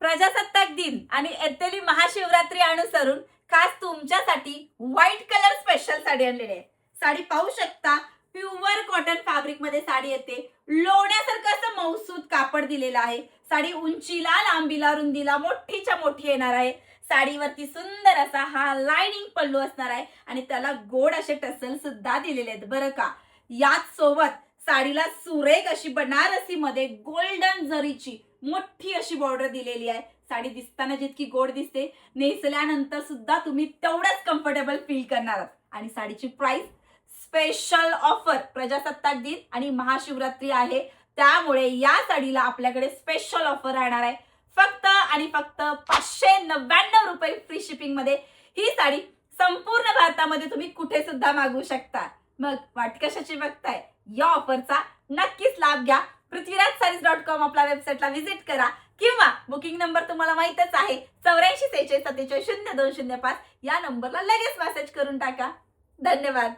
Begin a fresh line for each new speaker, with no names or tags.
प्रजासत्ताक दिन आणि येतेली महाशिवरात्री अनुसरून खास तुमच्यासाठी व्हाईट कलर स्पेशल साडी आणलेली आहे। साडी पाहू शकता, प्युअर कॉटन फॅब्रिक मध्ये साडी येते। लोण्यासारखं असं मौसूद कापड दिलेलं आहे। साडी उंचीला, लांबीला, रुंदीला मोठीच्या मोठी येणार आहे। साडीवरती सुंदर असा हा लाइनिंग पल्लू असणार आहे आणि त्याला गोड असे टसल सुद्धा दिलेले आहेत बरं का। याच सोबत साडीला सुरेख अशी बनारसी मध्ये गोल्डन जरीची मोठी अशी बॉर्डर दिलेली आहे। साडी दिसताना जितकी गोड दिसते, नेसल्यानंतर सुद्धा तुम्ही तेवढंच कम्फर्टेबल फील करणार आहात। आणि साडीची प्राइस स्पेशल ऑफर प्रजासत्ताक दिन आणि महाशिवरात्री आहे, त्यामुळे या साडीला आपल्याकडे स्पेशल ऑफर राहणार आहे। फक्त आणि फक्त 599 रुपये फ्री शिपिंग मध्ये ही साडी संपूर्ण भारतामध्ये तुम्ही कुठे सुद्धा मागवू शकता। मग वाट कशाची बघताय, या ऑफरचा नक्कीच लाभ घ्या। पृथ्वीराजsarees.com आपल्या वेबसाईटला व्हिजिट करा किंवा बुकिंग नंबर तुम्हाला माहितच आहे 84 46 47 0205 या नंबरला लगेच मेसेज करून टाका। धन्यवाद।